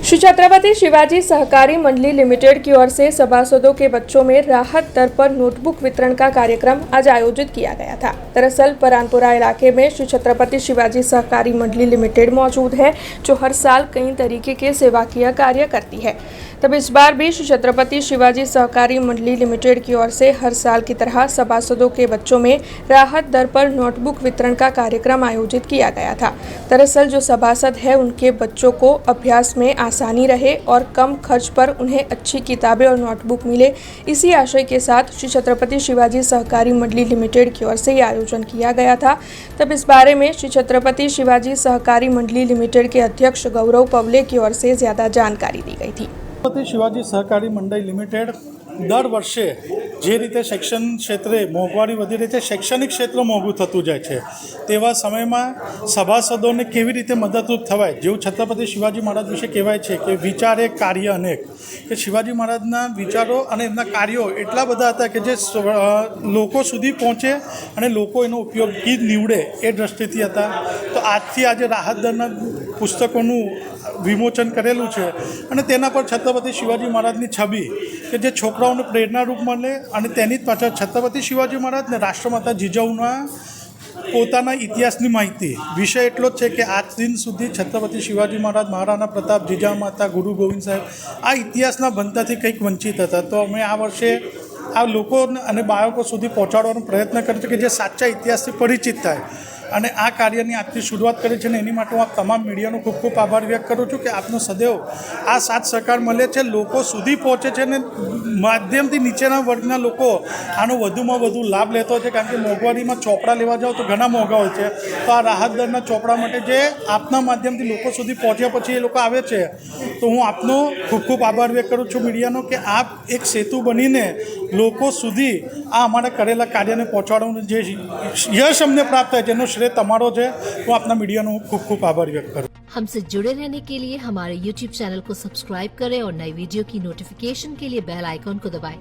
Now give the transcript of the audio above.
श्री छत्रपति शिवाजी सहकारी मंडली लिमिटेड की ओर से सभासदों के बच्चों में राहत दर पर नोटबुक वितरण का कार्यक्रम आज आयोजित किया गया था। दरअसल परानपुरा इलाके में श्री छत्रपति शिवाजी सहकारी मंडली लिमिटेड मौजूद है, जो हर साल कई तरीके के सेवाकीय कार्य करती है। तब इस बार भी श्री छत्रपति शिवाजी सहकारी मंडली लिमिटेड की ओर से हर साल की तरह सभासदों के बच्चों में राहत दर पर नोटबुक वितरण का कार्यक्रम आयोजित किया गया था। दरअसल जो सभासद है, उनके बच्चों को अभ्यास में आसानी रहे और कम खर्च पर उन्हें अच्छी किताबें और नोटबुक मिले, इसी आशय के साथ श्री छत्रपति शिवाजी सहकारी मंडली लिमिटेड की ओर से ये आयोजन किया गया था। तब इस बारे में श्री छत्रपति शिवाजी सहकारी मंडली लिमिटेड के अध्यक्ष गौरव पवले की ओर से ज़्यादा जानकारी दी गई थी। छत्रपति शिवाजी सहकारी मंडल लिमिटेड दर वर्षे जे रीते शिक्षण क्षेत्रे मोंघवारी वधी रही है, शैक्षणिक क्षेत्र मोंघू थतुं जाय छे, तेवा समयमां सभासदोने केवी रीते मददरूप थवाय। जेवुं छत्रपति शिवाजी महाराज विषे कहेवाय छे कि विचार एक कार्य अनेक, कि शिवाजी महाराजना विचारो अने एमना कार्यो एटला बधा हता कि जे लोको सुधी पहोंचे अने लोको एनो उपयोगी निवडे ए दृष्टिथी हता। तो आजथी आजे राहत दરના पुस्तकोનું विमोचन करेलू है और तेना पर छत्रपति शिवाजी महाराज की छवि कि जे छोकराओने प्रेरणारूप मळे और तेनी ज पाछळ छत्रपति शिवाजी महाराज ने राष्ट्रमाता जिजाऊना पोताना इतिहासनी माहिती। विषय एटलो ज छे कि आज दिन सुधी छत्रपति शिवाजी महाराज, महाराणा प्रताप, जिजाऊ माता, गुरु गोविंद साहेब आ इतिहासना भणताथी कंईक वंचित हता। तो अमे आ वर्षे आ लोको अने बाळको सुधी पहोंचाडવાનો प्रयत्न करे छे कि जे साचा इतिहासथी परिचित थाय અને આ કાર્યની આજથી શરૂઆત કરી છે ને એની માટે હું આપ તમામ મીડિયાનો ખૂબ ખૂબ આભાર વ્યક્ત કરું છું કે આપનો સદૈવ આ સાથ સહકાર મળે છે, લોકો સુધી પહોંચે છે ને માધ્યમથી નીચેના વર્ગના લોકો આનો વધુમાં વધુ લાભ લેતો છે। કારણ કે મોંઘવારીમાં ચોપડા લેવા જાઓ તો ઘણા મોંઘા હોય છે, તો આ રાહત દરના ચોપડા માટે જે આપના માધ્યમથી લોકો સુધી પહોંચ્યા પછી એ લોકો આવે છે, તો હું આપનો ખૂબ ખૂબ આભાર વ્યક્ત કરું છું મીડિયાનો કે આપ એક સેતુ બનીને લોકો સુધી આ અમારા કરેલા કાર્યને પહોંચાડવાનું જે યશ અમને પ્રાપ્ત થાય જેનો श्रेय तमारो है। तो अपना मीडिया नो खूब खूब आभार व्यक्त करूँ। हमसे जुड़े रहने के लिए हमारे YouTube चैनल को सब्सक्राइब करें और नई वीडियो की नोटिफिकेशन के लिए बेल आइकॉन को दबाएं।